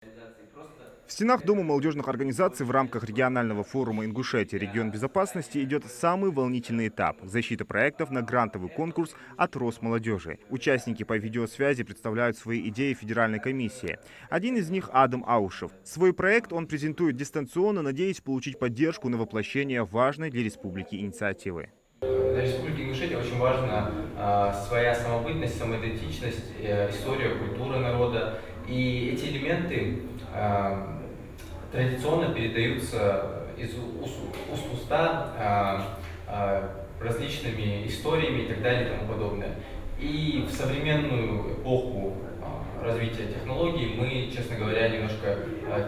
В стенах Дома молодежных организаций в рамках регионального форума «Ингушетия. Регион безопасности» идет самый волнительный этап – защита проектов на грантовый конкурс от Росмолодежи. Участники по видеосвязи представляют свои идеи Федеральной комиссии. Один из них – Адам Аушев. Свой проект он презентует дистанционно, надеясь получить поддержку на воплощение важной для республики инициативы. Для Республики Ингушетия очень важна своя самобытность, самоидентичность, история, культура народа. И эти элементы традиционно передаются из уст в уста различными историями и так далее и тому подобное. И в современную эпоху развития технологий мы, честно говоря, немножко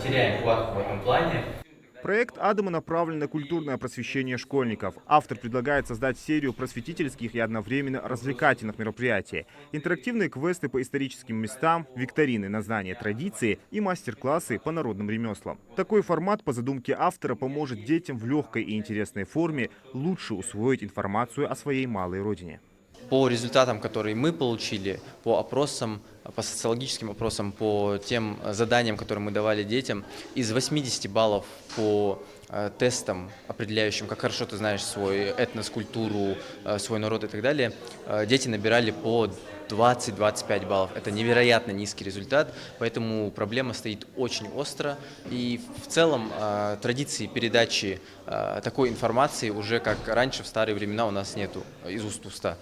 теряем хватку в этом плане. Проект Адама направлен на культурное просвещение школьников. Автор предлагает создать серию просветительских и одновременно развлекательных мероприятий. Интерактивные квесты по историческим местам, викторины на знание традиции и мастер-классы по народным ремеслам. Такой формат, по задумке автора, поможет детям в легкой и интересной форме лучше усвоить информацию о своей малой родине. По результатам, которые мы получили, по опросам, по социологическим опросам, по тем заданиям, которые мы давали детям, из 80 баллов по тестам, определяющим, как хорошо ты знаешь свой этнос, культуру, свой народ и так далее, дети набирали по 20-25 баллов. Это невероятно низкий результат, поэтому проблема стоит очень остро. И в целом традиции передачи такой информации уже как раньше в старые времена у нас нету из уст в уста.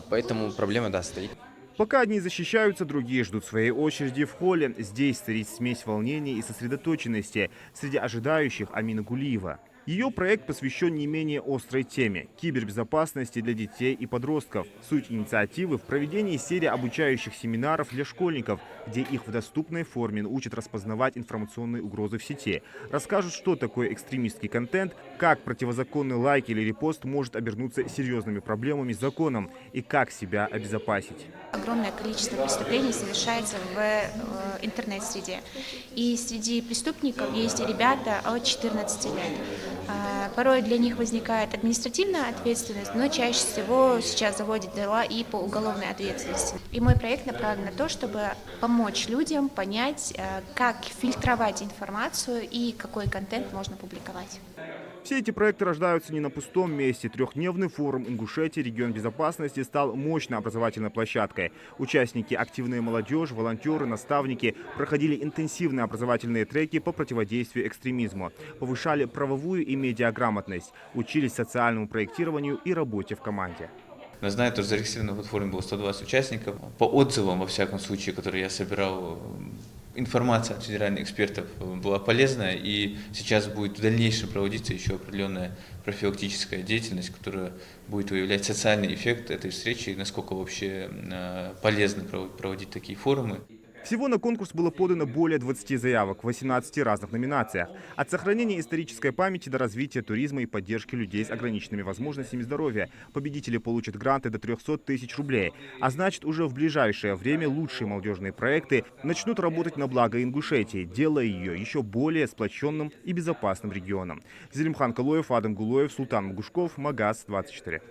Поэтому проблема, да, стоит. Пока одни защищаются, другие ждут своей очереди в холле. Здесь царит смесь волнения и сосредоточенности среди ожидающих Амина Гулиева. Ее проект посвящен не менее острой теме – кибербезопасности для детей и подростков. Суть инициативы в проведении серии обучающих семинаров для школьников, где их в доступной форме учат распознавать информационные угрозы в сети. Расскажут, что такое экстремистский контент, как противозаконный лайк или репост может обернуться серьезными проблемами с законом и как себя обезопасить. Огромное количество преступлений совершается в интернет-среде. И среди преступников есть ребята от 14 лет. Порой для них возникает административная ответственность, но чаще всего сейчас заводят дела и по уголовной ответственности. И мой проект направлен на то, чтобы помочь людям понять, как фильтровать информацию и какой контент можно публиковать. Все эти проекты рождаются не на пустом месте. Трехдневный форум «Ингушетия. Регион безопасности» стал мощной образовательной площадкой. Участники, активная молодежь, волонтеры, наставники проходили интенсивные образовательные треки по противодействию экстремизму, повышали правовую и медиаграмотность, учились социальному проектированию и работе в команде. Я знаю, что зарегистрировано в платформе было 120 участников. По отзывам, во всяком случае, которые я собирал, информация от федеральных экспертов была полезная, и сейчас будет в дальнейшем проводиться еще определенная профилактическая деятельность, которая будет выявлять социальный эффект этой встречи и насколько вообще полезно проводить такие форумы. Всего на конкурс было подано более 20 заявок в 18 разных номинациях. От сохранения исторической памяти до развития туризма и поддержки людей с ограниченными возможностями здоровья. Победители получат гранты до 300 тысяч рублей. А значит, уже в ближайшее время лучшие молодежные проекты начнут работать на благо Ингушетии, делая ее еще более сплоченным и безопасным регионом. Зелимхан Калоев, Адам Гулоев, Султан Мгушков, Магаз 24.